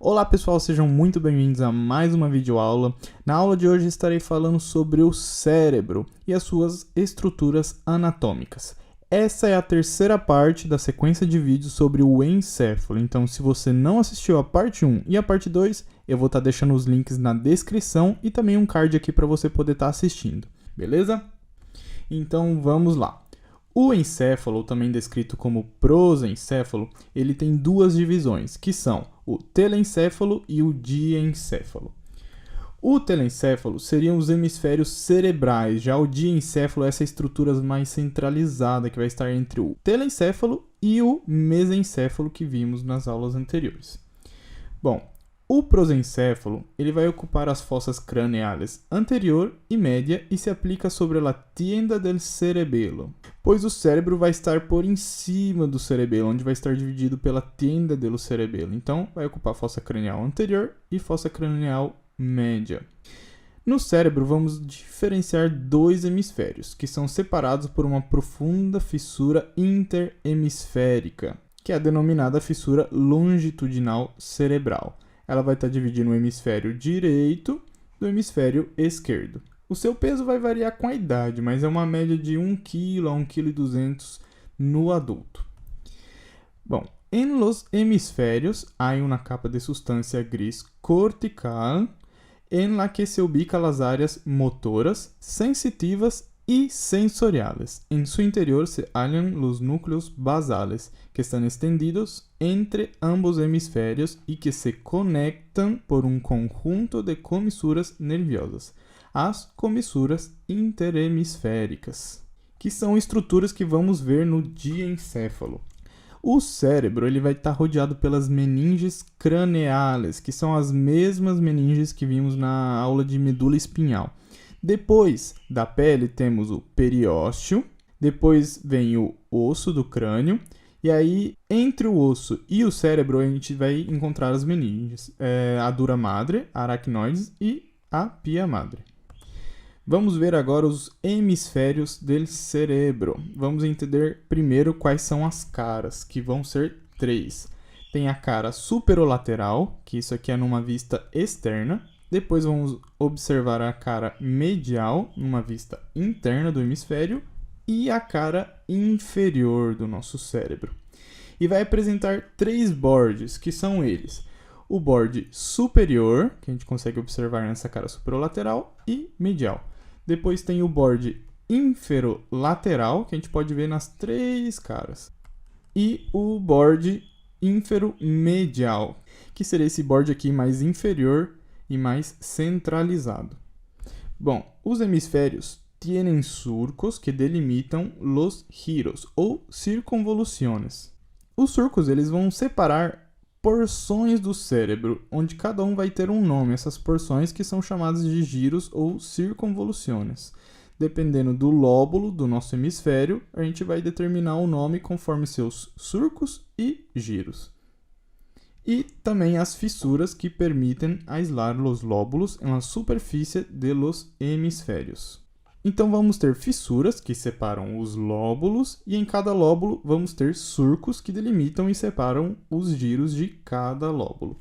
Olá pessoal, sejam muito bem-vindos a mais uma videoaula. Na aula de hoje estarei falando sobre o cérebro e as suas estruturas anatômicas. Essa é a terceira parte da sequência de vídeos sobre o encéfalo, então se você não assistiu a parte 1 e a parte 2, eu vou estar deixando os links na descrição e também um card aqui para você poder estar assistindo, beleza? Então vamos lá. O encéfalo, ou também descrito como prosencéfalo, ele tem duas divisões, que são o telencéfalo e o diencéfalo. O telencéfalo seriam os hemisférios cerebrais, já o diencéfalo é essa estrutura mais centralizada, que vai estar entre o telencéfalo e o mesencéfalo que vimos nas aulas anteriores. Bom, o prosencéfalo ele vai ocupar as fossas craniales anterior e média e se aplica sobre a tienda del cerebelo, pois o cérebro vai estar por em cima do cerebelo, onde vai estar dividido pela tienda del cerebelo. Então, vai ocupar a fossa cranial anterior e fossa cranial média. No cérebro, vamos diferenciar dois hemisférios, que são separados por uma profunda fissura interhemisférica, que é a denominada fissura longitudinal cerebral. Ela vai estar dividindo o hemisfério direito do hemisfério esquerdo. O seu peso vai variar com a idade, mas é uma média de 1 kg a 1,2 kg no adulto. Bom, en los hemisférios há uma capa de substância gris cortical en la que se ubican las áreas motoras, sensitivas y sensoriales. En su interior se hallan los núcleos basales, que están extendidos entre ambos hemisférios y que se conectan por un conjunto de comisuras nerviosas, as comissuras interhemisféricas, que são estruturas que vamos ver no diencéfalo. O cérebro ele vai estar rodeado pelas meninges craneales, que são as mesmas meninges que vimos na aula de medula espinhal. Depois da pele temos o periósteo, depois vem o osso do crânio, e aí entre o osso e o cérebro a gente vai encontrar as meninges, a dura madre, a aracnoides e a pia madre. Vamos ver agora os hemisférios do cérebro. Vamos entender primeiro quais são as caras, que vão ser 3. Tem a cara superolateral, que isso aqui é numa vista externa. Depois vamos observar a cara medial, numa vista interna do hemisfério, e a cara inferior do nosso cérebro. E vai apresentar 3 bordes, que são eles: o borde superior, que a gente consegue observar nessa cara superolateral, e medial. Depois tem o borde inferolateral, que a gente pode ver nas 3 caras. E o borde inferomedial, que seria esse borde aqui mais inferior e mais centralizado. Bom, os hemisférios têm surcos que delimitam los giros ou circunvoluciones. Os surcos eles vão separar porções do cérebro, onde cada um vai ter um nome, essas porções que são chamadas de giros ou circunvoluciones. Dependendo do lóbulo do nosso hemisfério, a gente vai determinar o nome conforme seus surcos e giros. E também as fissuras que permitem aislar os lóbulos na superfície de los hemisférios. Então vamos ter fissuras que separam os lóbulos e em cada lóbulo vamos ter surcos que delimitam e separam os giros de cada lóbulo.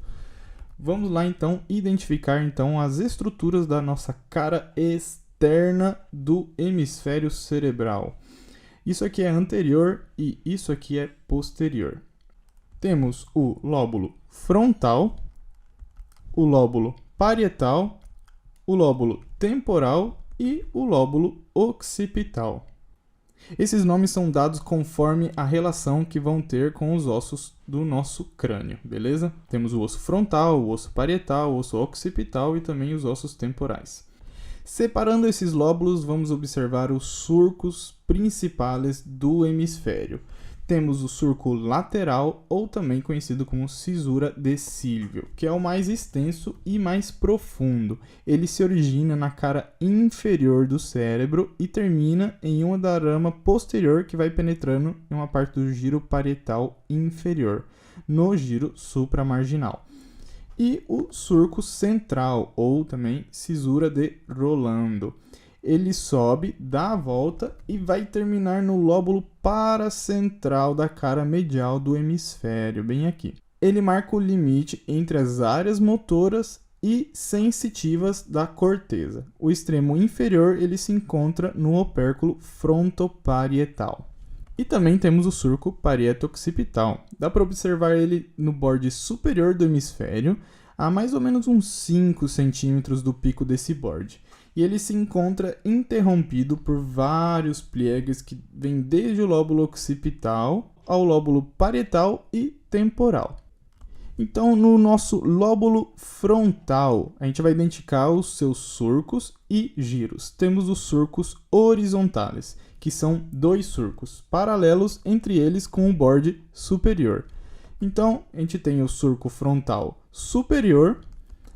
Vamos lá então identificar então as estruturas da nossa cara externa do hemisfério cerebral. Isso aqui é anterior e isso aqui é posterior. Temos o lóbulo frontal, o lóbulo parietal, o lóbulo temporal e o lóbulo occipital. Esses nomes são dados conforme a relação que vão ter com os ossos do nosso crânio, beleza? Temos o osso frontal, o osso parietal, o osso occipital e também os ossos temporais. Separando esses lóbulos, vamos observar os surcos principais do hemisfério. Temos o surco lateral, ou também conhecido como cisura de Silvio, que é o mais extenso e mais profundo. Ele se origina na cara inferior do cérebro e termina em uma da rama posterior que vai penetrando em uma parte do giro parietal inferior, no giro supramarginal. E o surco central, ou também cisura de Rolando. Ele sobe, dá a volta e vai terminar no lóbulo paracentral da cara medial do hemisfério, bem aqui. ele marca o limite entre as áreas motoras e sensitivas da corteza. O extremo inferior ele se encontra no opérculo frontoparietal. E também temos o surco parietoccipital. Dá para observar ele no borde superior do hemisfério, a mais ou menos uns 5 centímetros do pico desse borde. E ele se encontra interrompido por vários pliegues que vêm desde o lóbulo occipital ao lóbulo parietal e temporal. Então, no nosso lóbulo frontal, a gente vai identificar os seus surcos e giros. Temos os surcos horizontais, que são 2 surcos paralelos entre eles com o borde superior. Então, a gente tem o surco frontal superior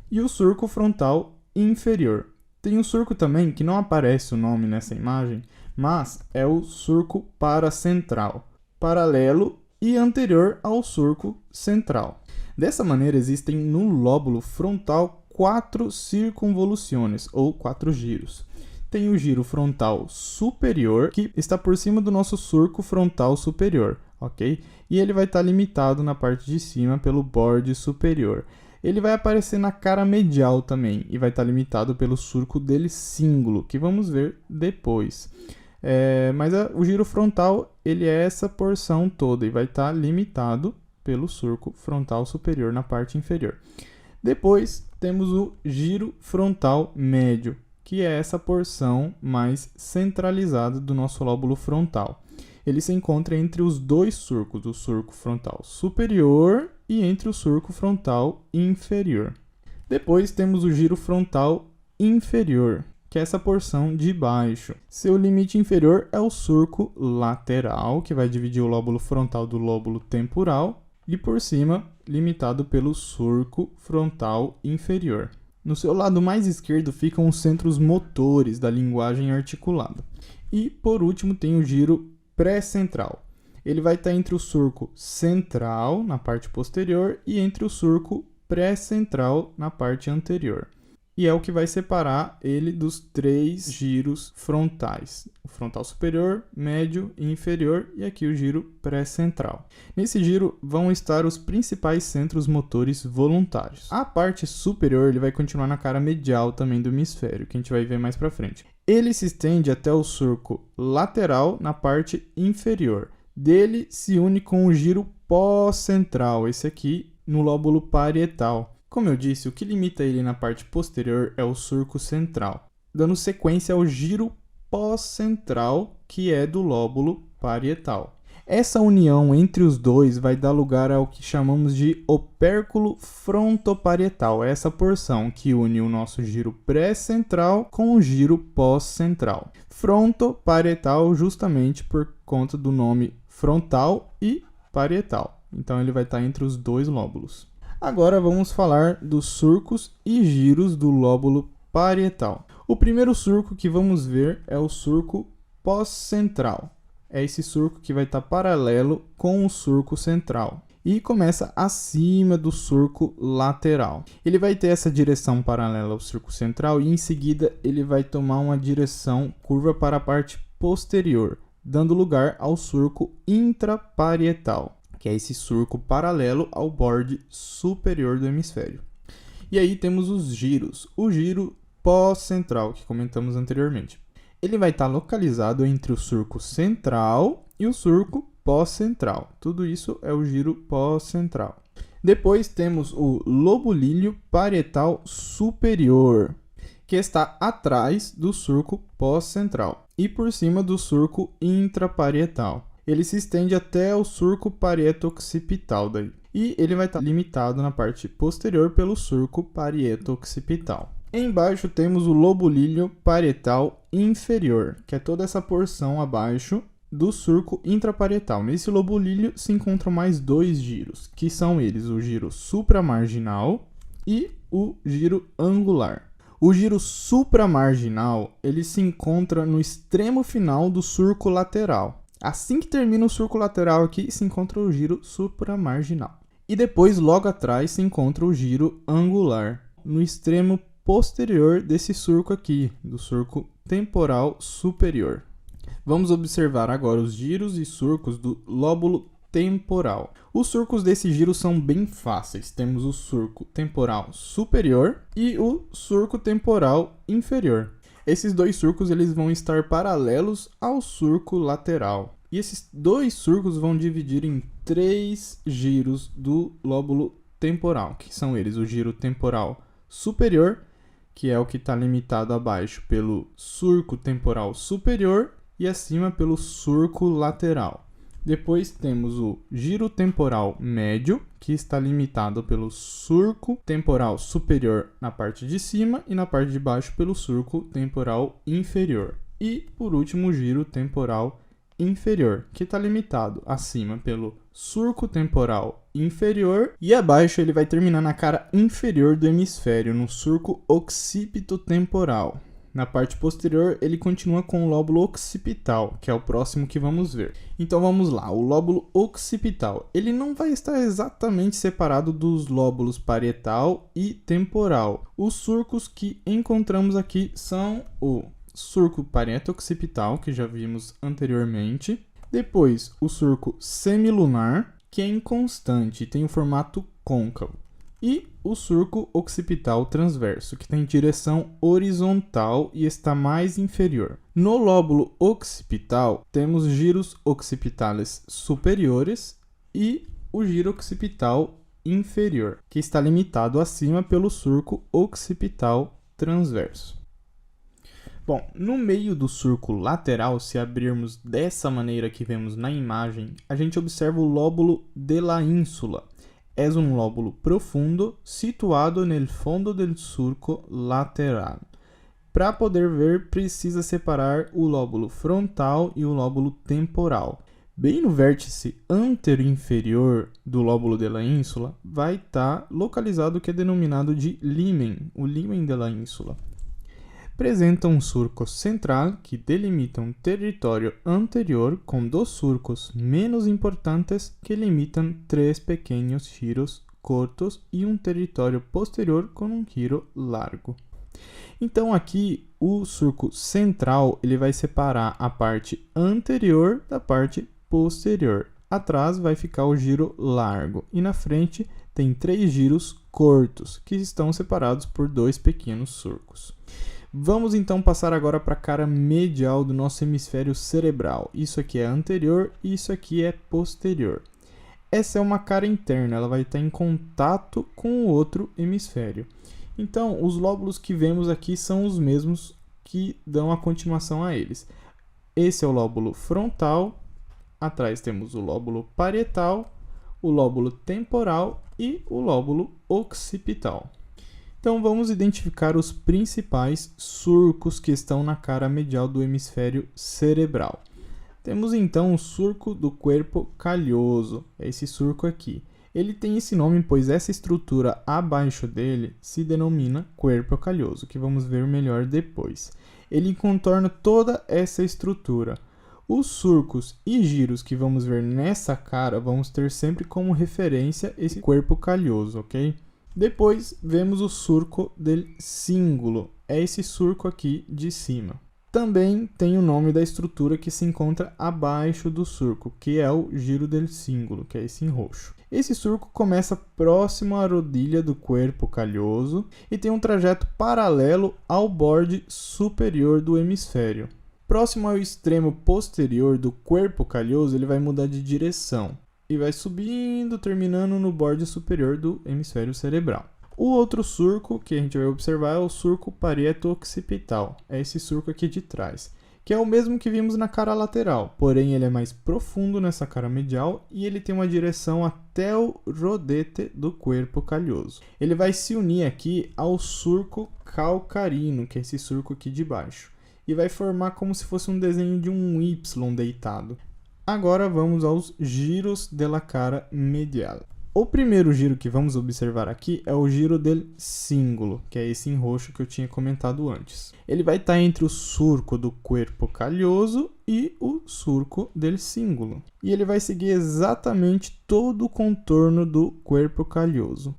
e o surco frontal inferior. Tem um surco também que não aparece o nome nessa imagem, mas é o surco paracentral, paralelo e anterior ao surco central. Dessa maneira, existem no lóbulo frontal 4 circunvoluciones, ou 4 giros. Tem o giro frontal superior, que está por cima do nosso surco frontal superior, ok? E ele vai estar limitado na parte de cima pelo borde superior. Ele vai aparecer na cara medial também, e vai estar limitado pelo surco dele cíngulo, que vamos ver depois. Mas o giro frontal ele é essa porção toda, e vai estar limitado pelo surco frontal superior na parte inferior. Depois temos o giro frontal médio, que é essa porção mais centralizada do nosso lóbulo frontal. Ele se encontra entre os 2 surcos, o surco frontal superior e entre o surco frontal inferior. Depois temos o giro frontal inferior, que é essa porção de baixo. Seu limite inferior é o surco lateral, que vai dividir o lóbulo frontal do lóbulo temporal, e por cima, limitado pelo surco frontal inferior. No seu lado mais esquerdo ficam os centros motores da linguagem articulada. E, por último, tem o giro pré-central. Ele vai estar entre o surco central, na parte posterior, e entre o surco pré-central, na parte anterior. E é o que vai separar ele dos 3 giros frontais. O frontal superior, médio e inferior, e aqui o giro pré-central. Nesse giro vão estar os principais centros motores voluntários. A parte superior ele vai continuar na cara medial também do hemisfério, que a gente vai ver mais para frente. Ele se estende até o surco lateral na parte inferior. Dele se une com o giro pós-central, esse aqui no lóbulo parietal. Como eu disse, o que limita ele na parte posterior é o surco central, dando sequência ao giro pós-central, que é do lóbulo parietal. Essa união entre os dois vai dar lugar ao que chamamos de opérculo frontoparietal, essa porção que une o nosso giro pré-central com o giro pós-central. Frontoparietal justamente por conta do nome frontal e parietal, então ele vai estar entre os 2 lóbulos. Agora vamos falar dos surcos e giros do lóbulo parietal. O primeiro surco que vamos ver é o surco pós-central. É esse surco que vai estar paralelo com o surco central e começa acima do surco lateral. Ele vai ter essa direção paralela ao surco central e em seguida ele vai tomar uma direção curva para a parte posterior, dando lugar ao surco intraparietal, que é esse surco paralelo ao borde superior do hemisfério. E aí temos os giros. O giro pós-central, que comentamos anteriormente. Ele vai estar localizado entre o surco central e o surco pós-central. Tudo isso é o giro pós-central. Depois temos o lobulíleo parietal superior, que está atrás do surco pós-central e por cima do surco intraparietal. Ele se estende até o surco parietoccipital daí. E ele vai estar limitado na parte posterior pelo surco parietoccipital. Embaixo temos o lobulíleo parietal inferior, que é toda essa porção abaixo do surco intraparietal. Nesse lobulíleo se encontram mais 2 giros, que são eles o giro supramarginal e o giro angular. O giro supramarginal ele se encontra no extremo final do surco lateral. Assim que termina o surco lateral aqui, se encontra o giro supramarginal. E depois, logo atrás, se encontra o giro angular, no extremo posterior desse surco aqui, do surco temporal superior. Vamos observar agora os giros e surcos do lóbulo temporal. Os surcos desse giro são bem fáceis. Temos o surco temporal superior e o surco temporal inferior. Esses dois surcos eles vão estar paralelos ao surco lateral. E esses dois surcos vão dividir em 3 giros do lóbulo temporal, que são eles: o giro temporal superior, que é o que está limitado abaixo pelo surco temporal superior e acima pelo surco lateral. Depois temos o giro temporal médio, que está limitado pelo surco temporal superior na parte de cima e na parte de baixo pelo surco temporal inferior. E, por último, o giro temporal inferior, que está limitado acima pelo surco temporal inferior e abaixo ele vai terminar na cara inferior do hemisfério, no surco occipito temporal. Na parte posterior, ele continua com o lóbulo occipital, que é o próximo que vamos ver. Então vamos lá, o lóbulo occipital, ele não vai estar exatamente separado dos lóbulos parietal e temporal. Os surcos que encontramos aqui são o surco parieto-occipital, que já vimos anteriormente. Depois, o surco semilunar, que é inconstante e tem o formato côncavo. E o surco occipital transverso, que tem direção horizontal e está mais inferior. No lóbulo occipital, temos giros occipitales superiores e o giro occipital inferior, que está limitado acima pelo surco occipital transverso. Bom, no meio do surco lateral, se abrirmos dessa maneira que vemos na imagem, a gente observa o lóbulo de la ínsula. É um lóbulo profundo situado no fundo do surco lateral. Para poder ver, precisa separar o lóbulo frontal e o lóbulo temporal. Bem no vértice antero-inferior do lóbulo de la ínsula vai estar localizado o que é denominado de limen, o limen de la ínsula. Apresenta um surco central que delimita um território anterior com 2 surcos menos importantes que limitam 3 pequenos giros curtos e um território posterior com um giro largo. Então aqui o surco central ele vai separar a parte anterior da parte posterior. Atrás vai ficar o giro largo e na frente tem 3 giros curtos que estão separados por 2 pequenos surcos. Vamos então passar agora para a cara medial do nosso hemisfério cerebral. Isso aqui é anterior e isso aqui é posterior. Essa é uma cara interna, ela vai estar em contato com o outro hemisfério. Então, os lóbulos que vemos aqui são os mesmos que dão a continuação a eles. Esse é o lóbulo frontal, atrás temos o lóbulo parietal, o lóbulo temporal e o lóbulo occipital. Então vamos identificar os principais surcos que estão na cara medial do hemisfério cerebral. Temos então o surco do corpo calhoso, é esse surco aqui. Ele tem esse nome pois essa estrutura abaixo dele se denomina corpo calhoso, que vamos ver melhor depois. Ele contorna toda essa estrutura. Os surcos e giros que vamos ver nessa cara vamos ter sempre como referência esse corpo calhoso, ok? Depois vemos o surco del cíngulo, é esse surco aqui de cima. Também tem o nome da estrutura que se encontra abaixo do surco, que é o giro del cíngulo, que é esse em roxo. Esse surco começa próximo à rodilha do corpo calhoso e tem um trajeto paralelo ao borde superior do hemisfério. Próximo ao extremo posterior do corpo calhoso, ele vai mudar de direção e vai subindo, terminando no borde superior do hemisfério cerebral. O outro surco que a gente vai observar é o surco parieto-occipital, é esse surco aqui de trás, que é o mesmo que vimos na cara lateral, porém ele é mais profundo nessa cara medial e ele tem uma direção até o rodete do corpo calhoso. Ele vai se unir aqui ao surco calcarino, que é esse surco aqui de baixo, e vai formar como se fosse um desenho de um Y deitado. Agora vamos aos giros de la cara medial. O primeiro giro que vamos observar aqui é o giro del cíngulo, que é esse em roxo que eu tinha comentado antes. Ele vai estar entre o surco do corpo calhoso e o surco del cíngulo. E ele vai seguir exatamente todo o contorno do corpo calhoso.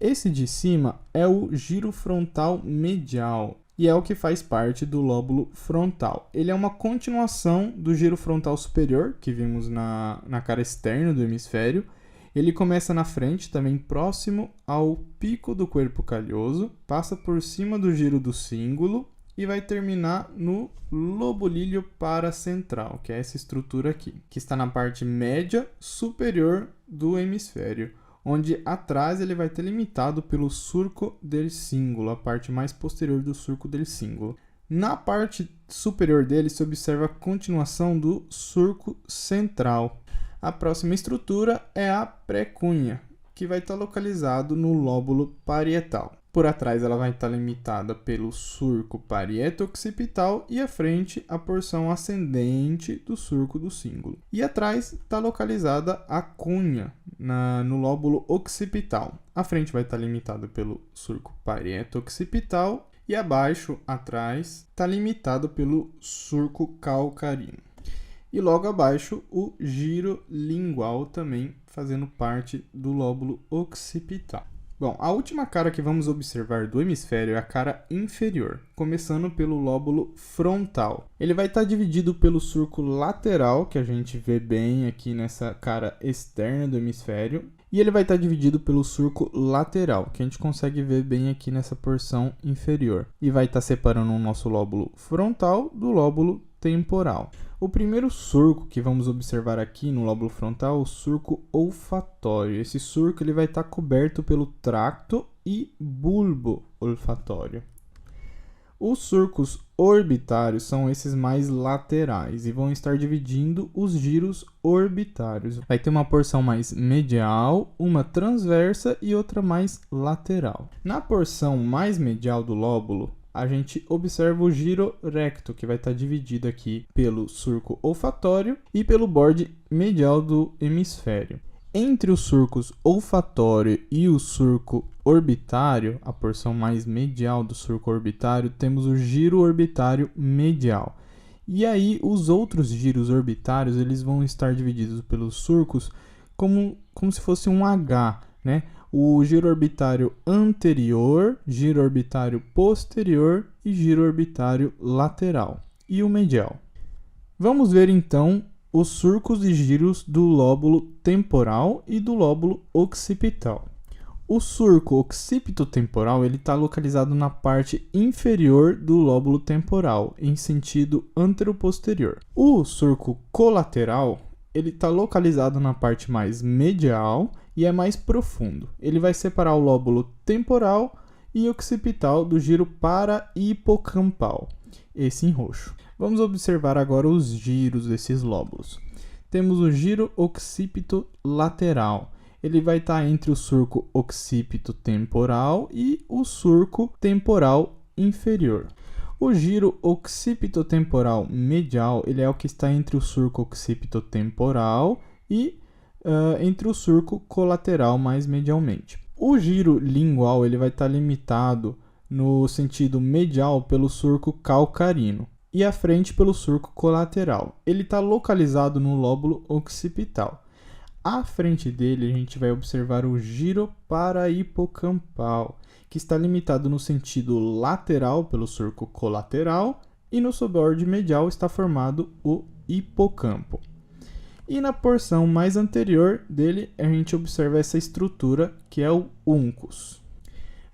Esse de cima é o giro frontal medial. e é o que faz parte do lóbulo frontal. Ele é uma continuação do giro frontal superior, que vimos na cara externa do hemisfério. Ele começa na frente, também próximo ao pico do corpo calhoso, passa por cima do giro do cíngulo e vai terminar no lobolíleo paracentral, que é essa estrutura aqui, que está na parte média superior do hemisfério, onde atrás ele vai ter limitado pelo surco del cíngulo, a parte mais posterior do surco del cíngulo. Na parte superior dele se observa a continuação do surco central. A próxima estrutura é a pré-cunha, que vai estar localizado no lóbulo parietal. Por atrás ela vai estar limitada pelo surco parieto-occipital e à frente a porção ascendente do surco do cíngulo. E atrás está localizada a cunha, no lóbulo occipital. A frente vai estar limitada pelo surco parieto-occipital e abaixo, atrás, está limitado pelo surco calcarino. E logo abaixo o giro lingual também fazendo parte do lóbulo occipital. Bom, a última cara que vamos observar do hemisfério é a cara inferior, começando pelo lóbulo frontal. Ele vai estar dividido pelo surco lateral, que a gente vê bem aqui nessa cara externa do hemisfério, e ele vai estar dividido pelo surco lateral, que a gente consegue ver bem aqui nessa porção inferior. E vai estar separando o nosso lóbulo frontal do lóbulo temporal. O primeiro surco que vamos observar aqui no lóbulo frontal é o surco olfatório. Esse surco ele vai estar coberto pelo tracto e bulbo olfatório. Os surcos orbitários são esses mais laterais e vão estar dividindo os giros orbitários. Vai ter uma porção mais medial, uma transversa e outra mais lateral. Na porção mais medial do lóbulo, a gente observa o giro recto, que vai estar dividido aqui pelo surco olfatório e pelo borde medial do hemisfério. Entre os surcos olfatório e o surco orbitário, a porção mais medial do surco orbitário, temos o giro orbitário medial. E aí os outros giros orbitários eles vão estar divididos pelos surcos como se fosse um H, né? O giro orbitário anterior, giro orbitário posterior e giro orbitário lateral. E o medial. Vamos ver então os surcos e giros do lóbulo temporal e do lóbulo occipital. O surco occipito-temporal está localizado na parte inferior do lóbulo temporal, em sentido anteroposterior. O surco colateral está localizado na parte mais medial e é mais profundo. Ele vai separar o lóbulo temporal e occipital do giro para-hipocampal, esse em roxo. Vamos observar agora os giros desses lóbulos. Temos o giro occipito lateral. Ele vai estar entre o surco occipito temporal e o surco temporal inferior. O giro occipito temporal medial ele é o que está entre o surco occipito temporal e entre o surco colateral mais medialmente. O giro lingual ele vai estar limitado no sentido medial pelo surco calcarino e à frente pelo surco colateral. Ele está localizado no lóbulo occipital. À frente dele a gente vai observar o giro para-hipocampal, que está limitado no sentido lateral pelo surco colateral e no suborde medial está formado o hipocampo. E na porção mais anterior dele, a gente observa essa estrutura que é o uncus.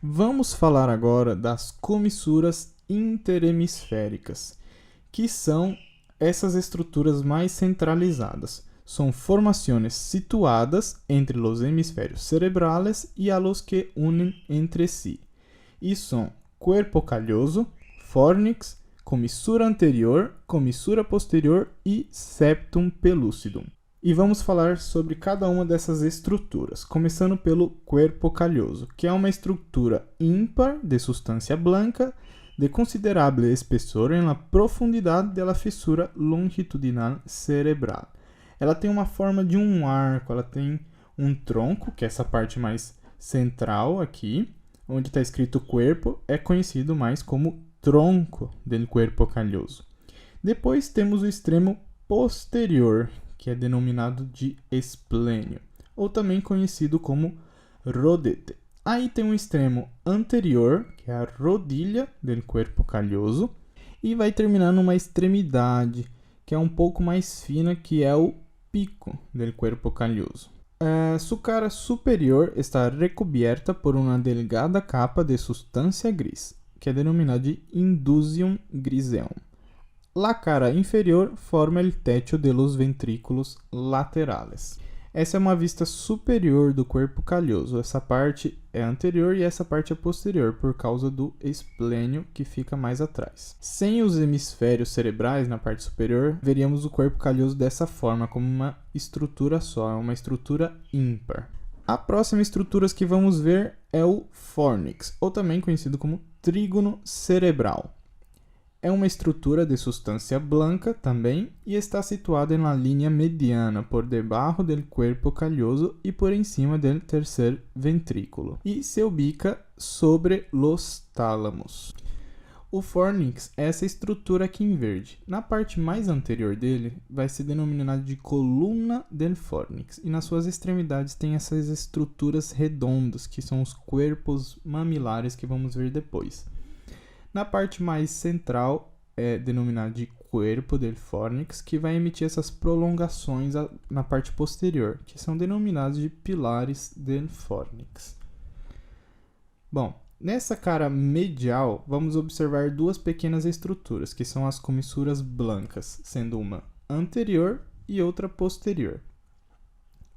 Vamos falar agora das comissuras interhemisféricas, que são essas estruturas mais centralizadas. São formações situadas entre os hemisférios cerebrales e a los que unem entre si. E são corpo calhoso, fornix, comissura anterior, comissura posterior e septum pellucidum. E vamos falar sobre cada uma dessas estruturas, começando pelo corpo calhoso, que é uma estrutura ímpar de substância blanca de considerável espessor em la profundidade de la fissura longitudinal cerebral. Ela tem uma forma de um arco, ela tem um tronco, que é essa parte mais central aqui, onde está escrito corpo, é conhecido mais como tronco del corpo calhoso. Depois temos o extremo posterior, que é denominado de esplênio, ou também conhecido como rodete. Aí tem um extremo anterior, que é a rodilha do corpo calhoso, e vai terminar numa extremidade, que é um pouco mais fina, que é o pico do corpo calhoso. Su cara superior está recubierta por uma delgada capa de substância gris, que é denominada de indusium griseum. La cara inferior forma o techo de los ventrículos laterales. Essa é uma vista superior do corpo calhoso. Essa parte é anterior e essa parte é posterior, por causa do esplênio que fica mais atrás. Sem os hemisférios cerebrais na parte superior, veríamos o corpo calhoso dessa forma, como uma estrutura só, é uma estrutura ímpar. A próxima estrutura que vamos ver é o fornix, ou também conhecido como trígono cerebral. É uma estrutura de substância blanca também e está situada na linha mediana por debaixo do corpo calhoso e por encima do terceiro ventrículo e se ubica sobre os tálamos. O fornix é essa estrutura aqui em verde. Na parte mais anterior dele vai ser denominado de coluna del fornix e nas suas extremidades tem essas estruturas redondas que são os corpos mamilares que vamos ver depois. Na parte mais central é denominada de corpo del fornix, que vai emitir essas prolongações na parte posterior, que são denominados de pilares del fornix. Bom, nessa cara medial, vamos observar duas pequenas estruturas, que são as comissuras blancas, sendo uma anterior e outra posterior.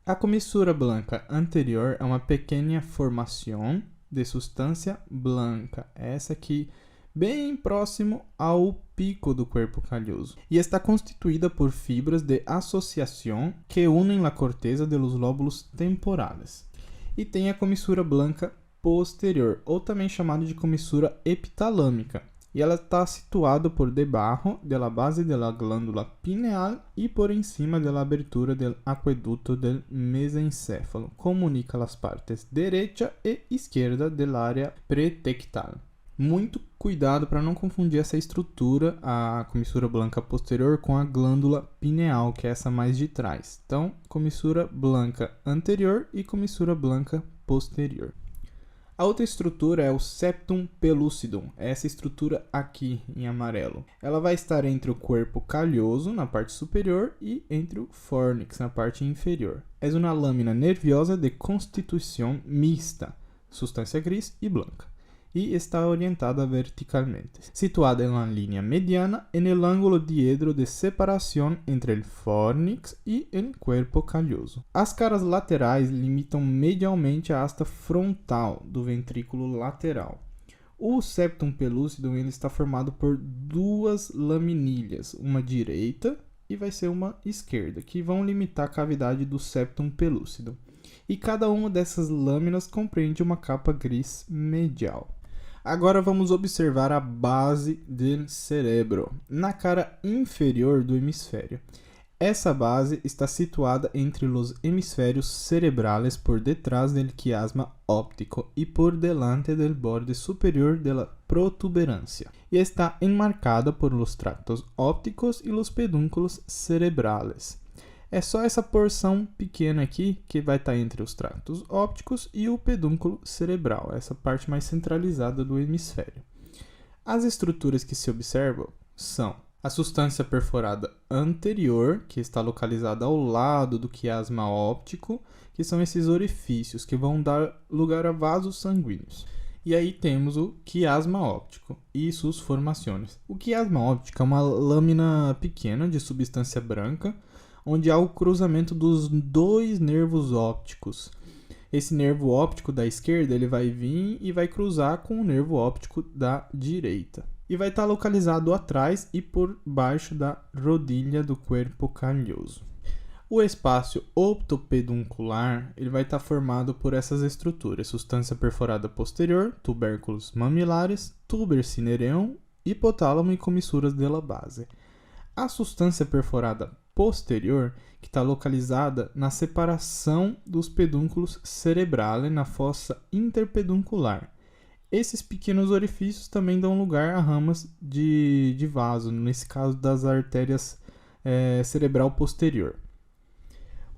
A comissura blanca anterior é uma pequena formação de substância blanca, essa aqui bem próximo ao pico do corpo calhoso, e está constituída por fibras de associação que unem a corteza de los lóbulos temporales. E tem a comissura blanca posterior, ou também chamada de comissura epitalâmica, e ela está situada por debaixo da base da glândula pineal e por encima da abertura do aqueduto do mesencéfalo, comunica as partes direita e esquerda da área pretectal. Muito cuidado para não confundir essa estrutura, a comissura blanca posterior, com a glândula pineal, que é essa mais de trás. Então, comissura blanca anterior e comissura blanca posterior. A outra estrutura é o septum pellucidum, essa estrutura aqui em amarelo. Ela vai estar entre o corpo calhoso, na parte superior, e entre o fornix, na parte inferior. É uma lâmina nerviosa de constituição mista, substância gris e branca, e está orientada verticalmente, situada na linha mediana e no ângulo diedro de separação entre o fornix e o corpo calhoso. As caras laterais limitam medialmente a asta frontal do ventrículo lateral. O septum pellucidum ele está formado por duas laminilhas, uma direita e vai ser uma esquerda, que vão limitar a cavidade do septum pellucidum. E cada uma dessas lâminas compreende uma capa gris medial. Agora vamos observar a base do cérebro, na cara inferior do hemisfério. Essa base está situada entre os hemisférios cerebrales por detrás do quiasma óptico e por delante do borde superior da protuberância, e está enmarcada por los tractos ópticos e los pedúnculos cerebrales. É só essa porção pequena aqui que vai estar entre os tractos ópticos e o pedúnculo cerebral, essa parte mais centralizada do hemisfério. As estruturas que se observam são a substância perforada anterior, que está localizada ao lado do quiasma óptico, que são esses orifícios que vão dar lugar a vasos sanguíneos. E aí temos o quiasma óptico e suas formações. O quiasma óptico é uma lâmina pequena de substância branca, onde há o cruzamento dos dois nervos ópticos. Esse nervo óptico da esquerda ele vai vir e vai cruzar com o nervo óptico da direita. E vai estar localizado atrás e por baixo da rodilha do corpo calhoso. O espaço optopeduncular ele vai estar formado por essas estruturas: substância perforada posterior, tubérculos mamilares, tuber cinereum, hipotálamo e comissuras de la base. A substância perforada posterior, que está localizada na separação dos pedúnculos cerebrales na fossa interpeduncular. Esses pequenos orifícios também dão lugar a ramas de vaso, nesse caso das artérias cerebral posterior.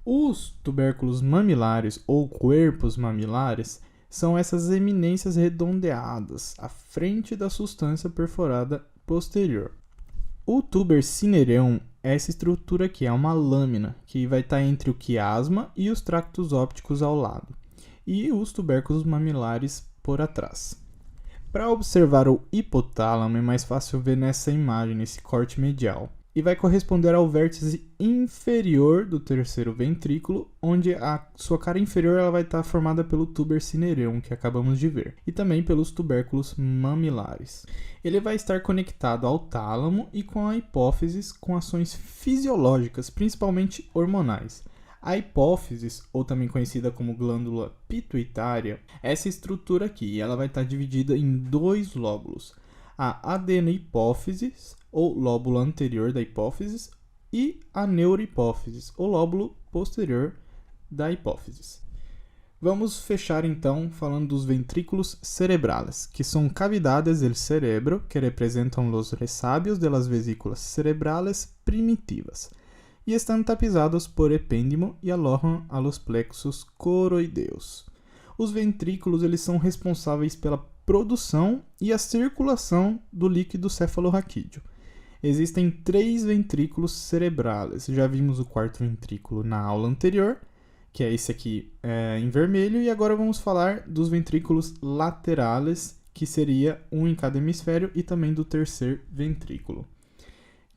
Os tubérculos mamilares ou corpos mamilares são essas eminências redondeadas à frente da substância perfurada posterior. O tuber cinereum é essa estrutura aqui, é uma lâmina que vai estar entre o quiasma e os tractos ópticos ao lado, e os tubérculos mamilares por atrás. Para observar o hipotálamo é mais fácil ver nessa imagem, nesse corte medial, e vai corresponder ao vértice inferior do terceiro ventrículo, onde a sua cara inferior ela vai estar formada pelo tuber cinereum, que acabamos de ver, e também pelos tubérculos mamilares. Ele vai estar conectado ao tálamo e com a hipófise com ações fisiológicas, principalmente hormonais. A hipófise, ou também conhecida como glândula pituitária, é essa estrutura aqui, e ela vai estar dividida em dois lóbulos. A adenohipófise, ou lóbulo anterior da hipófise, e a neurohipófise, ou lóbulo posterior da hipófise. Vamos fechar então falando dos ventrículos cerebrales, que são cavidades del cerebro que representam os ressábios de las vesículas cerebrales primitivas e estão tapizados por epêndimo e alojam a los plexos coroideus. Os ventrículos eles são responsáveis pela produção e a circulação do líquido cefalorraquídeo. Existem 3 ventrículos cerebrales. Já vimos o quarto ventrículo na aula anterior, que é esse aqui em vermelho, e agora vamos falar dos ventrículos laterales, que seria um em cada hemisfério, e também do terceiro ventrículo.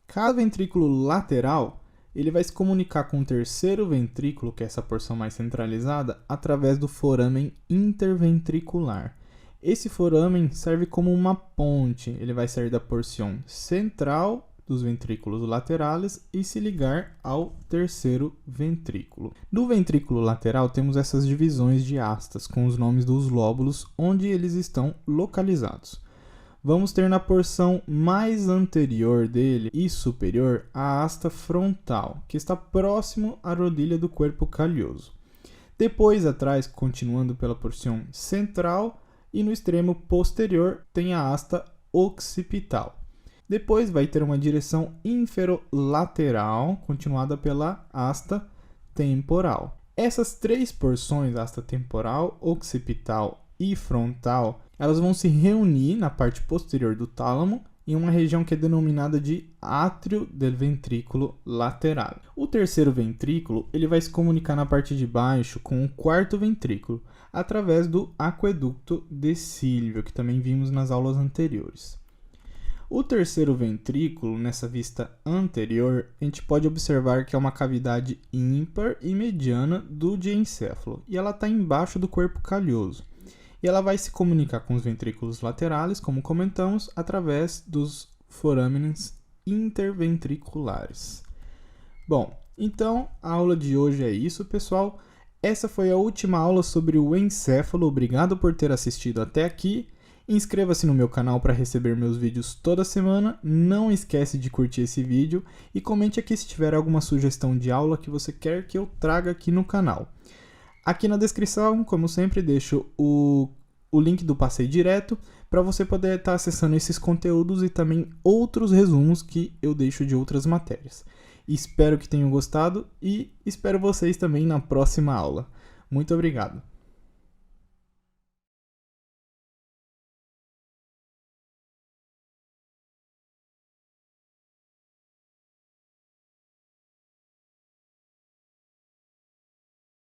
Cada ventrículo lateral ele vai se comunicar com o terceiro ventrículo, que é essa porção mais centralizada, através do foramen interventricular. Esse foramen serve como uma ponte, ele vai sair da porção central dos ventrículos laterais e se ligar ao terceiro ventrículo. Do ventrículo lateral temos essas divisões de astas com os nomes dos lóbulos onde eles estão localizados. Vamos ter na porção mais anterior dele e superior a asta frontal, que está próximo à rodilha do corpo calhoso. Depois, atrás, continuando pela porção central, e no extremo posterior tem a asta occipital. Depois vai ter uma direção inferolateral, continuada pela asta temporal. Essas 3 porções, asta temporal, occipital e frontal, elas vão se reunir na parte posterior do tálamo em uma região que é denominada de átrio del ventrículo lateral. O terceiro ventrículo ele vai se comunicar na parte de baixo com o quarto ventrículo, através do aqueducto de Silvio, que também vimos nas aulas anteriores. O terceiro ventrículo, nessa vista anterior, a gente pode observar que é uma cavidade ímpar e mediana do diencéfalo, e ela está embaixo do corpo calhoso. E ela vai se comunicar com os ventrículos laterais, como comentamos, através dos forâmenes interventriculares. Bom, então a aula de hoje é isso, pessoal. Essa foi a última aula sobre o encéfalo. Obrigado por ter assistido até aqui. Inscreva-se no meu canal para receber meus vídeos toda semana. Não esquece de curtir esse vídeo e comente aqui se tiver alguma sugestão de aula que você quer que eu traga aqui no canal. Aqui na descrição, como sempre, deixo o link do Passeio Direto para você poder estar acessando esses conteúdos e também outros resumos que eu deixo de outras matérias. Espero que tenham gostado e espero vocês também na próxima aula. Muito obrigado!